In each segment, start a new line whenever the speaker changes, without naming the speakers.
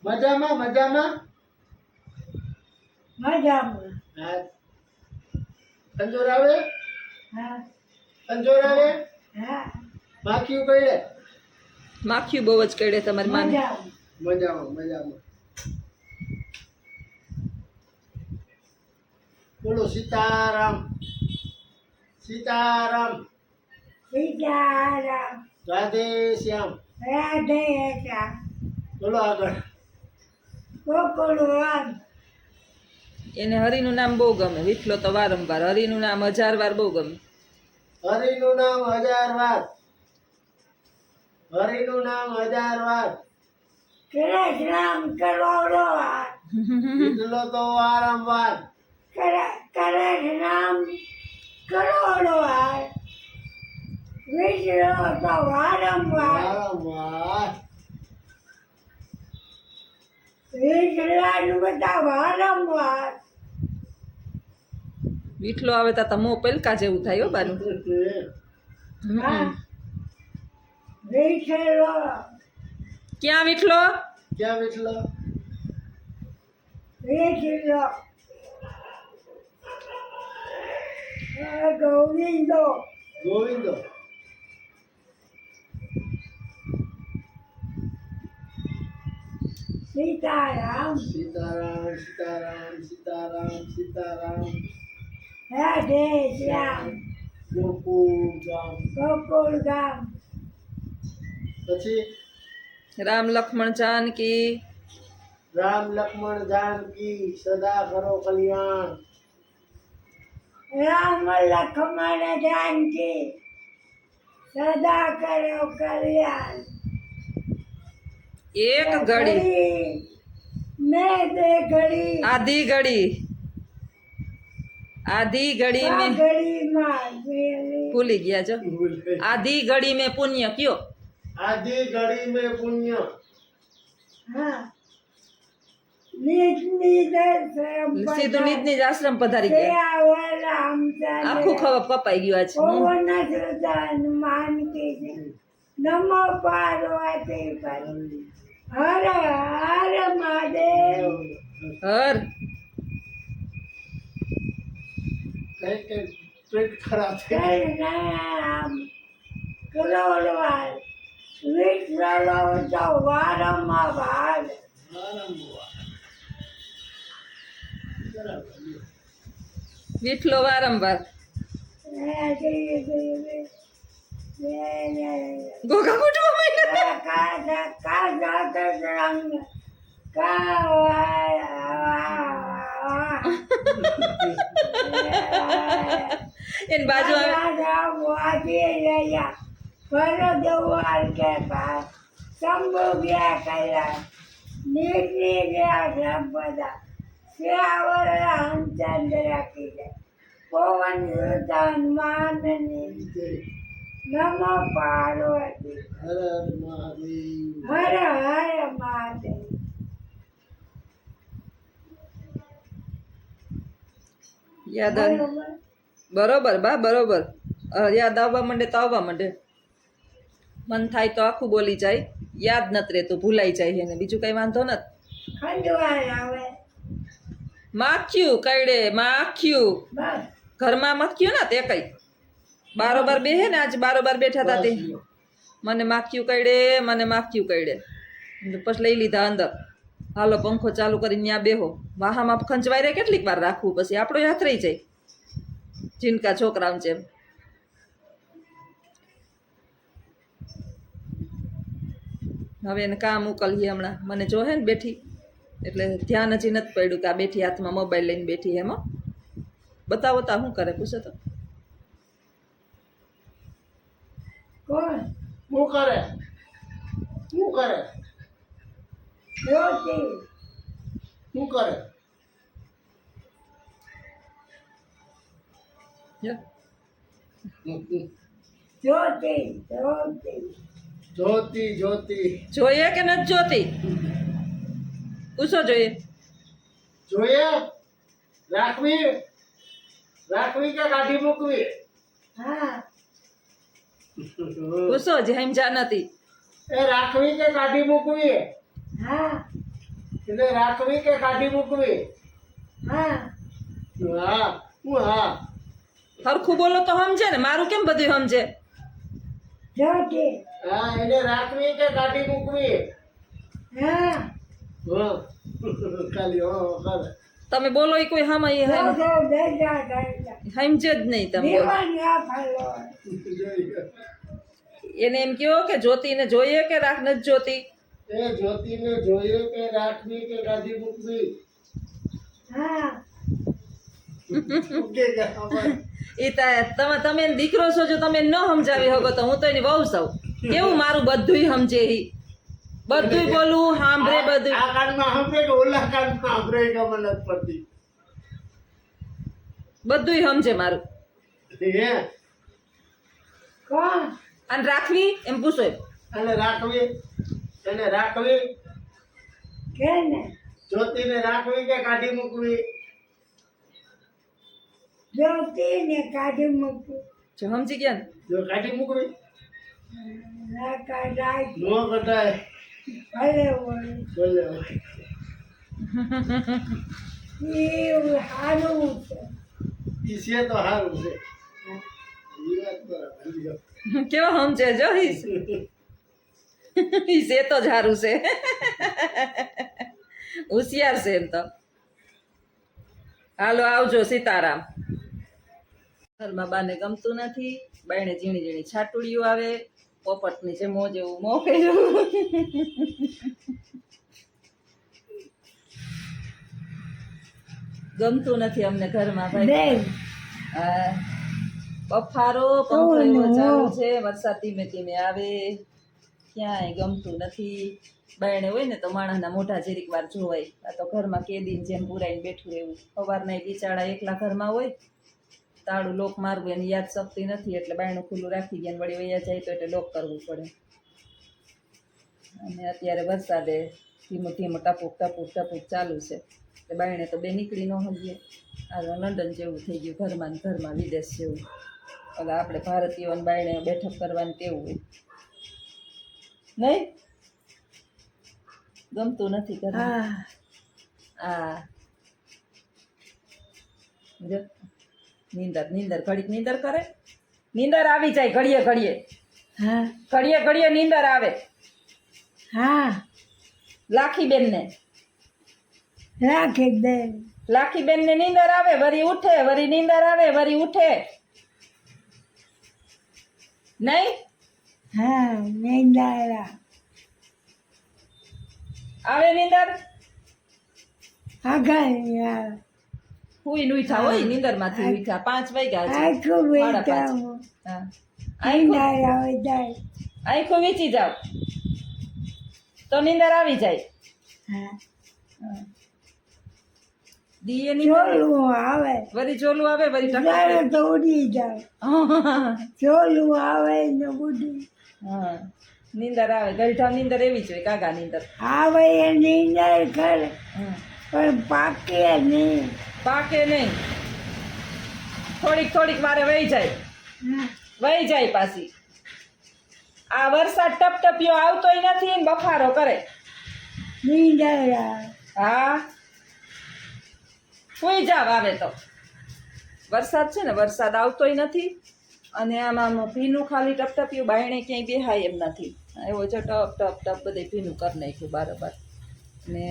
મજામાં મજામાં
મજામાં.
હા અંજોર આવે
હા
અંજોર આવે
હા
માખ્યું કઈ
માખ્યું બહુ જ કરડે તમારી માને.
મજામાં.
મજામાં મજામાં બોલો સીતારામ સીતારામ
સીતારામ.
રાધે શ્યામ
રાધે શ્યામ.
બોલો આગળ
ગોકુળવાન.
એને હરિનું નામ બહુ ગમે. વિઠલો તો વારંવાર હરિનું નામ 1000 વાર બહુ ગમે.
હરિનું નામ 1000 વાર હરિનું નામ 1000 વાર
કૃષ્ણ કરોડો વાર.
વિઠલો તો વારંવાર
કૃષ્ણ કરોડો વાર. વિષ્ણુ તો વારંવાર.
વારંવાર
વિષ્ણુ બધા વારંવાર.
વિઠલો આવે તો મોં પલકા જેવું થાય હો બાનું.
હા વિષ્ણુ
ક્યાં વિઠલો?
ક્યાં વિઠલો
વિષ્ણુ ગોવિંદો.
ગોવિંદો
સીતારામ.
સીતારામ સીતારામ સીતારામ સીતારામ
રાધે શ્યામ.
ગોકુળ ગામ
ગોકુળ ગામ.
પછી
રામ લક્ષ્મણ જાનકી.
રામ લક્ષ્મણ જાનકી સદા કરો કલ્યાણ
રામ લક્ષ્મણ જાનકી સદા કરો કલ્યાણ.
એક ઘડી
મેં તે ઘડી
આધી ઘડી આધી ઘડી મેં
ઘડીમાં
ભૂલી ગયા જો. આધી ઘડી મેં પુણ્ય કયો.
આધી ઘડી में पुण्य
હા નીચની દર્શન
સીધું નીચની જ આશ્રમ પધારી ગયા. આખું ખબર કપાઈ ગયું આજ.
પવન સુદાન માનકી છે. નમો પાર્વતી પતિ. હર હર મહાદેવ.
હર
कहीं कहीं पेट खराब थे
કૃષ્ણ કરોડવાર. વિઠ્ઠલો તો વારંવાર.
વિઠલો વારંવાર. ગોગા ગુટવા માંડ્યા. એની બાજુ આવે
પવન સુદાન માનની નમો પાર્વતી.
हर हर महादेव
હર હર મહાદેવ.
યાદ આવે. બરોબર બા બરોબર. યાદ આવવા માંડે તો આવવા માંડે. મન થાય તો આખું બોલી જાય. યાદ નથી રહેતું, ભૂલાઈ જાય એને. બીજું કઈ વાંધો નથી.
ખંડવાર આવે
માખ્યું કઈડે માખ્યું.
બસ.
ઘરમાં મખ્યું ને તે કઈ બારોબાર બેહે ને આજ બારોબાર બેઠા હતા તે મને માખ્યું કઈડે મને માખ્યું કઈડે. પછી લઈ લીધા અંદર. હાલો પંખો ચાલુ કરીને ત્યાં બેહો. વાહામાં ખંચવાઈ રહે કેટલીક વાર રાખવું, પછી આપણો હાથ રહી જાય જીનકા છોકરાઓ જેમ. હવે એને કામ ઉકલીએ હમણાં. મને જોહે ને બેઠી એટલે ધ્યાન હજી નથી પડ્યું કે આ બેઠી હાથમાં મોબાઈલ લઈને બેઠી એમાં. બતાવો તા શું કરે પૂછે તો.
કોણ?
શું કરે
જ્યોતિ.
શું કરે
જો.
જ્યોતિ. જ્યોતિ.
જ્યોતિ જ્યોતિ
જોઈએ કે નથી જોતી પૂછો. જોઈએ
જોઈએ રાખવી રાખવી કે કાઢી મૂકવી
હા
પૂછો જે સમજા નથી.
એ રાખવી કે કાઢી મૂકવી
હા
એને રાખવી કે કાઢી મૂકવી?
હા
હા હું હા
હરખું બોલો તો સમજે ને, મારું કેમ બધું સમજે?
જોતી
હા એને રાખવી કે કાઢી મૂકવી?
હા
હા ખાલી હા
તમે બોલો એ કોઈ હામાં એ
જો જો બેજા ગાયલા
સમજે જ નહીં તમે.
દીવાની આ ફાલો
એને એમ કહો કે જ્યોતિને જોઈએ કે રાખ નથી જોતી?
એ જ્યોતિને જોઈએ કે રાખવી કે કાઢી મૂકવી?
હા
કે ખબર
એ તમે એને દીકરો છો, જો તમે ન સમજાવી શકો તો હું તો એની વહુ છું. કેવું મારું બધુંય સમજે ઈ, બધુંય બોલું સાંભળે બધું.
આ કાનમાં સાંભળે કે ઓલા કાનમાં સાંભળે કે મને નથી પડતી?
બધુંય સમજે મારું.
હે
કોણ
અને રાખવી એમ પૂછો એમ.
અને રાખવી એને રાખવી
કેને
જ્યોતિને રાખવી કે કાઢી મૂકવી?
જોતી ને કાઢી મૂકું
જો સમજી ગયા ને?
જો કાઢી મૂકવી
ના કાઢાય
નો કઢાય
ભલે હોય
બોલે
એવું સારું છે
ઈ છે તો સારું છે. ઈ વાત બરાબર.
કેવો સમજે જો ઈ છે તો જ સારું છે. હોશિયાર છે એમ તો. હાલો આવજો સીતારામ. ઘરમાં બાને ગમતું નથી, બાયણે ઝીણી ઝીણી છાટુડીઓ આવે, પોપટની જે મોજ એવું મોં કર્યું. ગમતું નથી અમને ઘરમાં ભાઈ.
દેવ
હા, બફારો પંખો એવો ચાલુ છે, વરસાદ ધીમે ધીમે આવે, ક્યાંય ગમતું નથી. બાયણે હોય ને તો માણસના મોઢા જરીક વાર જોવાય. આ તો ઘરમાં કેદીને જેમ પુરાઈને બેઠું રહેવું. સવારના બિચારા એકલા ઘરમાં હોય, તાળું લોક મારવું એની યાદ શક્તિ નથી, એટલે બાયણું ખુલ્લું રાખી ગયા વળી વૈયા જાય તો એટલે લોક કરવું પડે. અને અત્યારે વરસાદે ધીમો ધીમો ટપુક ટપુક ટપુક ચાલુ છે, એટલે બાયણે તો બે નીકળી ન શકીએ. આ લંડન જેવું થઈ ગયું, ઘરમાં ને ઘરમાં વિદેશ જેવું. એટલે આપણે ભારતીયોને બાયણે બેઠક કરવાનું કેવું હોય નહીં? ગમતું નથી ઘરમાં.
હા
આ જો નીંદર નીંદર ઘડીક નીંદર કરે, નીંદર આવી જાય ઘડીએ ઘડીએ,
હા
ઘડીએ ઘડીએ નીંદર આવે.
હા
લાખીબેનને
રાખી દે
લાખીબેનને નીંદર આવે, વરી ઉઠે, વરી નીંદર આવે, વરી ઉઠે નહીં?
હા મેંદારા
આવે નીંદર?
આગળ
હુઈ ઉઠા હોય નીંદરમાંથી ઉઠા 5 વાગ્યા છે.
આખું
5:30.
વેચાવું
હા,
મેંદારા હોય જાય
આખું વીંચી જાવ તો નીંદર આવી જાય.
હા
દીએ નીંદર
ચોલું આવે
વરી ચોલું આવે, વરી
ત્યારે
ટકા.
તો ઉડી જાય ચોલું આવે ને ઉડી
હા, નીંદર આવે. ગઈઢા નીંદર એવી જ હોય, કાગા નીંદર.
આવે એ નીંદર કરે
હમ.
પણ પાકે નહીં
પાકે નહીં, થોડીક થોડીક વારે વહી જાય,
હા
વહી જાય પાછી. આ વરસાદ ટપટપિયો આવતોય નથી ને બફારો કરે.
નીંદરા
હા, સુઈ જાવ આવે તો. વરસાદ છે ને, વરસાદ આવતોય નથી, અને આમાં ભીનું ખાલી ટપટપિયું, બાયણે ક્યાંય બેહાય એમ નથી. એવો છે ટપ ટપ ટપ બધે ભીનું કરી નાખ્યું બારોબાર. ને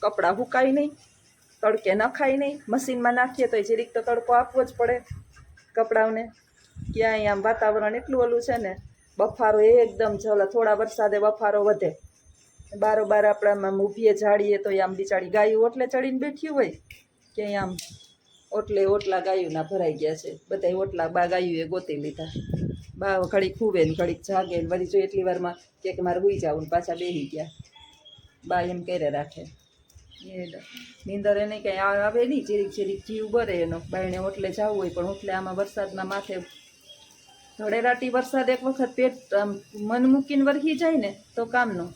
કપડાં સુકાય નહીં, તડકે નખાય નહીં. મશીનમાં નાખીએ તો જરીક તો તડકો આપવો જ પડે કપડાઓને. ક્યાંય આમ વાતાવરણ એટલું ઓલું છે ને, બફારો એકદમ છે. ઓલા થોડા વરસાદે બફારો વધે. બારોબાર આપણામાં ઊભીએ ઝાડીએ તો આમ બિચારી ગાયું ઓટલે ચડીને બેઠી હોય, ક્યાંય આમ ઓટલે ઓટલા ગાયુંના ભરાઈ ગયા છે. બધા ઓટલા બા ગાયુંએ ગોતી લીધા. બા ઘડીક ખૂવે ને ઘડીક જાગે ને વળી જો એટલી વારમાં કે મારે હુઈ જાવું ને પાછા બેસી ગયા. બા એમ કરે રાખે. એ નીંદર એને કંઈ આવે નહીં, ચીરીક ચીરીક જીવ બરે એનો. બાયણે ઓટલે જવું હોય પણ ઓટલે આમાં વરસાદના માથે ધડેરાટી વરસાદ એક વખત પેટ મન મૂકીને વરસી જાય ને તો કામનું.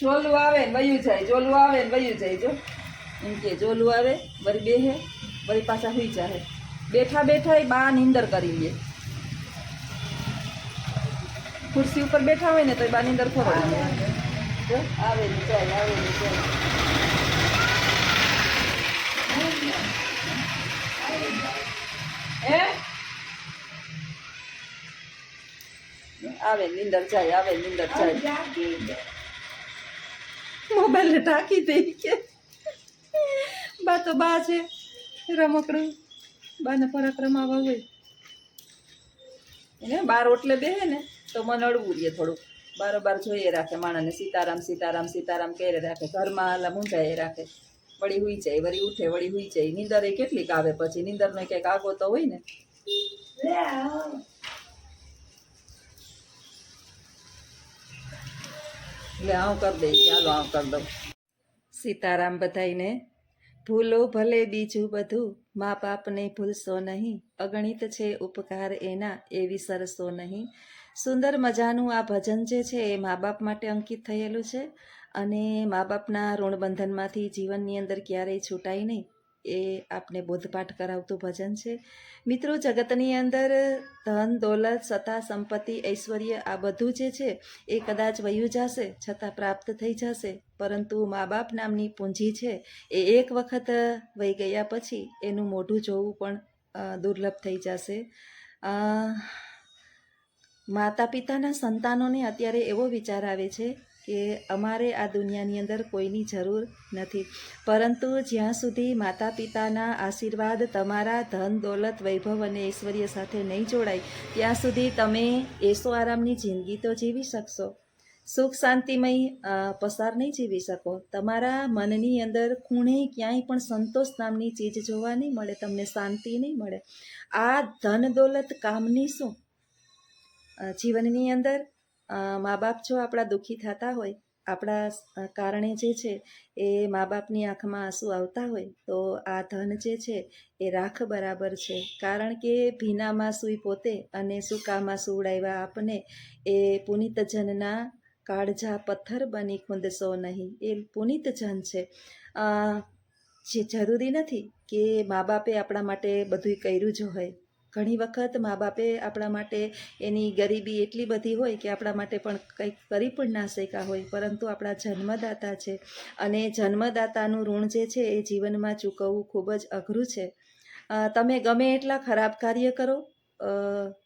ચોલું આવે ને વયું જાય, ચોલું આવે ને વયું જાય. જો એમ કે ચોલું આવે વળી બેહે, વળી પાછા હુઈ જાય. બેઠા બેઠા બા નીંદર કરી લે. ખુરશી ઉપર બેઠા હોય ને તો બા નીંદર ખબર જો આવેલી ચાય આવેલી ચાય હે આવે નીંદર જાય આવે નીંદર જાય મોબાઈલ ટાંકી દે કે બા તો બા છે રમકડું બાને ફરક રમાવા હોય એને બાર ઓટલે બેહે ને તો મને અડવું રહીએ થોડુંક બારોબાર જોઈએ રાખે માણસને સીતારામ સીતારામ સીતારામ કહે રાખે ઘરમાં આલા મૂંઝાએ રાખે વળી હુઈ જાય વળી ઉઠે વળી હુઈ જાય નીંદર એ કેટલીક આવે પછી નીંદરનો કંઈક આગો તો હોય ને એટલે આવું કરી દઈ ચાલો આવું કરી દઉં સીતારામ બધાઈને ભૂલો ભલે બીજું બધું મા બાપને ભૂલશો નહીં અગણિત છે ઉપકાર એના એ વિસરશો નહીં સુંદર મજાનું આ ભજન જે છે એ મા બાપ માટે અંકિત થયેલું છે અને મા બાપના ઋણબંધનમાંથી જીવનની અંદર ક્યારેય છૂટાય નહીં એ આપને બોધપાઠ કરાવતું ભજન છે મિત્રો જગતની અંદર ધન દોલત સત્તા સંપત્તિ ઐશ્વર્ય આ બધું જે છે એ કદાચ વયું જશે છતાં પ્રાપ્ત થઈ જશે પરંતુ મા બાપ નામની પૂંજી છે એ એક વખત વહી ગયા પછી એનું મોઢું જોવું પણ દુર્લભ થઈ જશે માતા પિતાના સંતાનોને અત્યારે એવો વિચાર આવે છે કે અમારે આ દુનિયાની અંદર કોઈની જરૂર નથી પરંતુ જ્યાં સુધી માતા પિતાના આશીર્વાદ તમારા ધન દોલત વૈભવ અને ઐશ્વર્ય સાથે નહીં જોડાય ત્યાં સુધી તમે એસો આરામની જિંદગી તો જીવી શકશો સુખ શાંતિમય પસાર નહીં જીવી શકો તમારા મનની અંદર ખૂણે ક્યાંય પણ સંતોષ નામની ચીજ જોવા નહીં મળે તમને શાંતિ નહીં મળે આ ધન દોલત કામની શું જીવનની અંદર મા બાપ જો આપણા દુઃખી થતા હોય આપણા કારણે જે છે એ મા બાપની આંખમાં આંસુ આવતા હોય તો આ ધન જે છે એ રાખ બરાબર છે કારણ કે ભીનામાં સૂઈ પોતે અને સૂકામાં સુવડાવ્યા આપને એ પુનિત જનના કાળજા પથ્થર બની ખૂંદશો નહીં એ પુનિત જન છે જે જરૂરી નથી કે મા બાપે આપણા માટે બધું કર્યું જ હોય ઘણી વખત મા બાપે આપણા માટે એની ગરીબી એટલી બધી હોય કે આપણા માટે પણ કંઈક કરી પણ ના શક્યા હોય પરંતુ આપણા જન્મદાતા છે અને જન્મદાતાનું ઋણ જે છે એ જીવનમાં ચૂકવવું ખૂબ જ અઘરું છે તમે ગમે એટલા ખરાબ કાર્ય કરો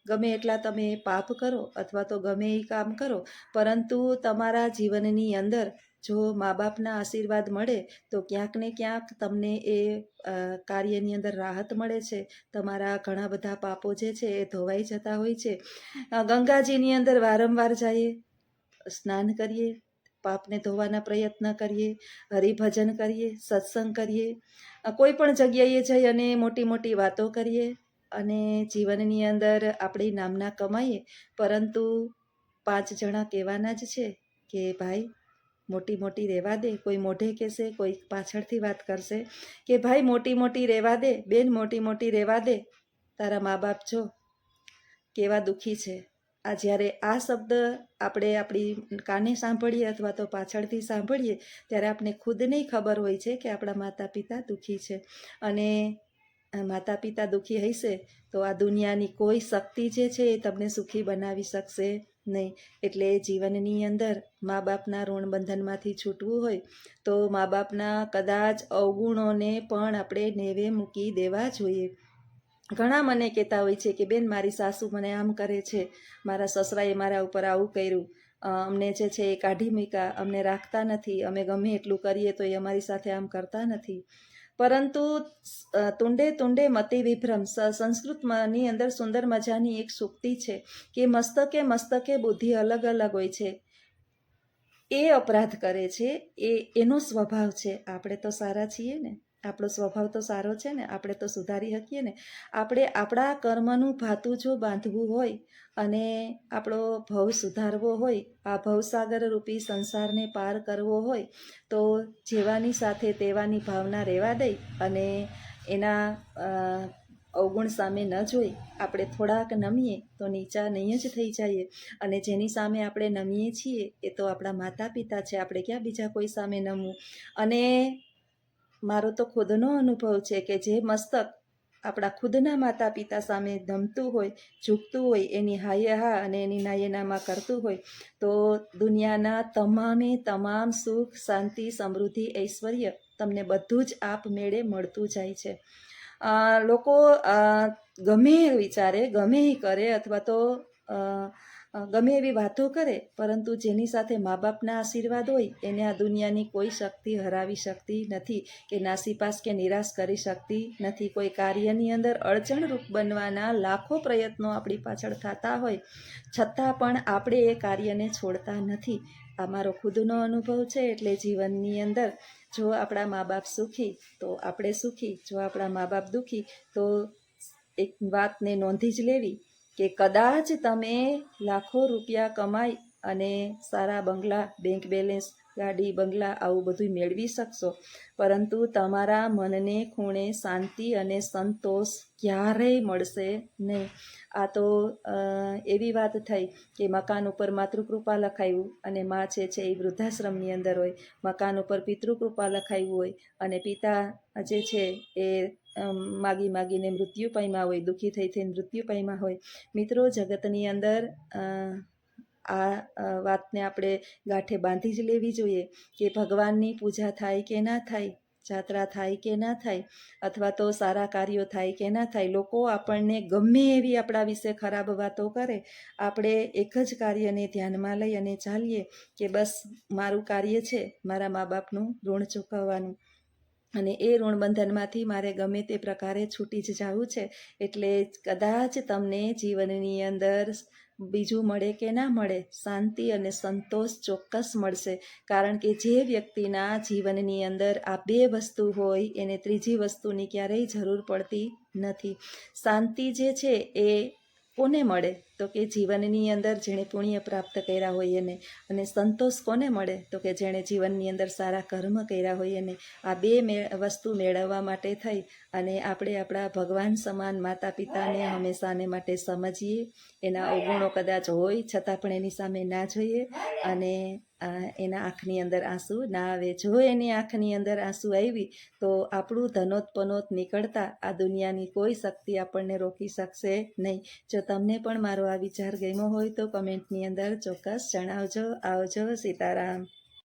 ગમે એટલા તમે પાપ કરો અથવા તો ગમે એ કામ કરો પરંતુ તમારા જીવનની અંદર જો મા બાપના આશીર્વાદ મળે તો ક્યાંક ને ક્યાંક તમને એ કાર્યની અંદર રાહત મળે છે તમારા ઘણા બધા પાપો જે છે એ ધોવાઈ જતા હોય છે ગંગાજીની અંદર વારંવાર જઈએ સ્નાન કરીએ પાપને ધોવાના પ્રયત્ન કરીએ હરિભજન કરીએ સત્સંગ કરીએ કોઈ પણ જગ્યાએ જઈ અને મોટી મોટી વાતો કરીએ અને જીવનની અંદર આપણી નામના કમાઈએ પરંતુ 5 જણા કહેવાના જ છે કે ભાઈ મોટી મોટી રહેવા દે કોઈ મોઢે કહેશે કોઈ પાછળથી વાત કરશે કે ભાઈ મોટી મોટી રહેવા દે બેન મોટી મોટી રહેવા દે તારા મા બાપ જો કેવા દુઃખી છે આ જ્યારે આ શબ્દ આપણે આપણી કાને સાંભળીએ અથવા તો પાછળથી સાંભળીએ ત્યારે આપણે ખુદને ખબર હોય છે કે આપણા માતા પિતા દુઃખી છે અને માતા પિતા દુઃખી હશે તો આ દુનિયાની કોઈ શક્તિ જે છે એ તમને સુખી બનાવી શકશે નહીં એટલે જીવનની અંદર મા બાપના ઋણ બંધનમાંથી છૂટવું હોય તો મા બાપના કદાચ અવગુણોને પણ આપણે નેવે મૂકી દેવા જોઈએ ઘણા મને કહેતા હોય છે કે બેન મારી સાસુ મને આમ કરે છે મારા સસરાએ મારા ઉપર આવું કર્યું અમને જે છે એ કાઢી મૂક્યા અમને રાખતા નથી અમે ગમે એટલું કરીએ તો એ અમારી સાથે આમ કરતા નથી પરંતુ તુંડે તુંડે મતિ વિભ્રમ સંસ્કૃતની અંદર સુંદર મજાની એક સૂક્તિ છે કે મસ્તકે મસ્તકે બુદ્ધિ અલગ અલગ હોય છે એ અપરાધ કરે છે એનો સ્વભાવ છે આપણે તો સારા છીએ ને આપણો સ્વભાવ તો સારો છે ને આપણે તો સુધારી શકીએ ને આપણે આપણા કર્મનું ભાતું જો બાંધવું હોય અને આપણો ભવ સુધારવો હોય આ ભવસાગર રૂપી સંસારને પાર કરવો હોય તો જેવાની સાથે તેવાની ભાવના રહેવા દઈ અને એના અવગુણ સામે ન જોઈ આપણે થોડાક નમીએ તો નીચા નહીં જ થઈ જઈએ અને જેની સામે આપણે નમીએ છીએ એ તો આપણા માતા પિતા છે આપણે ક્યાં બીજા કોઈ સામે નમવું અને મારો તો ખુદનો અનુભવ છે કે જે મસ્તક આપણા ખુદના માતા પિતા સામે નમતું હોય, ઝૂકતું હોય, એની હાયે હા અને એની નાયે નામાં કરતું હોય તો દુનિયાના તમામ સુખ, શાંતિ, સમૃદ્ધિ, ઐશ્વર્ય તમને બધું જ આપમેળે મળતું જાય છે. લોકો ગમે એ વિચારે, ગમે એ કરે અથવા તો ગમે એવી વાતો કરે, પરંતુ જેની સાથે મા બાપના આશીર્વાદ હોય એને આ દુનિયાની કોઈ શક્તિ હરાવી શકતી નથી કે નાસીપાસ કે નિરાશ કરી શકતી નથી. કોઈ કાર્યની અંદર અડચણરૂપ બનવાના લાખો પ્રયત્નો આપણી પાછળ થતા હોય છતાં પણ આપણે એ કાર્યને છોડતા નથી. આ મારો ખુદનો અનુભવ છે. એટલે જીવનની અંદર જો આપણા મા બાપ સુખી તો આપણે સુખી, જો આપણા મા બાપ દુઃખી તો એક વાતને નોંધી જ લેવી કે કદાચ તમે લાખો રૂપિયા કમાઈ અને સારા બંગલા, બેંક બેલેન્સ, ગાડી, બંગલા આવું બધું મેળવી શકશો, પરંતુ તમારા મનને ખૂણે શાંતિ અને સંતોષ ક્યારેય મળશે નહીં. આ તો એવી વાત થઈ કે મકાન ઉપર માતૃકૃપા લખાયું અને માં છે એ વૃદ્ધાશ્રમની અંદર હોય, મકાન ઉપર પિતૃકૃપા લખાયું હોય અને પિતા જે છે એ માગી માગીને મૃત્યુ પામ્યા હોય, દુઃખી થઈ થઈને મૃત્યુ પામ્યા હોય. મિત્રો, જગતની અંદર આ વાતને આપણે ગાંઠે બાંધી જ લેવી જોઈએ કે ભગવાનની પૂજા થાય કે ના થાય, જાત્રા થાય કે ના થાય, અથવા તો સારા કાર્યો થાય કે ના થાય, લોકો આપણને ગમે એવી આપણા વિશે ખરાબ વાતો કરે, આપણે એક જ કાર્યને ધ્યાનમાં લઈ અને ચાલીએ કે બસ મારું કાર્ય છે મારા મા બાપનું ઋણ ચૂકવવાનું, અને એ ઋણબંધનમાંથી મારે ગમે તે પ્રકારે છૂટી જ જવું છે. એટલે કદાચ તમને જીવનની અંદર બીજું મળે કે ના મળે, શાંતિ અને સંતોષ ચોક્કસ મળશે. કારણ કે જે વ્યક્તિના જીવનની અંદર આ બે વસ્તુ હોય એને ત્રીજી વસ્તુની ક્યારેય જરૂર પડતી નથી. શાંતિ જે છે એ કોને મળે તો કે જીવનની અંદર જેણે પુણ્ય પ્રાપ્ત કર્યા હોય એને, અને સંતોષ કોને મળે તો કે જેણે જીવનની અંદર સારા કર્મ કર્યા હોય એને. આ બે વસ્તુ મેળવવા માટે થઈ અને આપણે આપણા ભગવાન સમાન માતા પિતાને હંમેશાને માટે સમજીએ. એના અવગુણો કદાચ હોય છતાં પણ એની સામે ના જોઈએ અને એના આંખની અંદર આંસુ ના આવે. જો એની આંખની અંદર આંસુ આવી તો આપણું ધનોત નીકળતા આ દુનિયાની કોઈ શક્તિ આપણને રોકી શકશે નહીં. જો તમને પણ મારો આ વિચાર ગમ્યો હોય તો કમેન્ટની અંદર ચોક્કસ જણાવજો. આવજો. સીતારામ.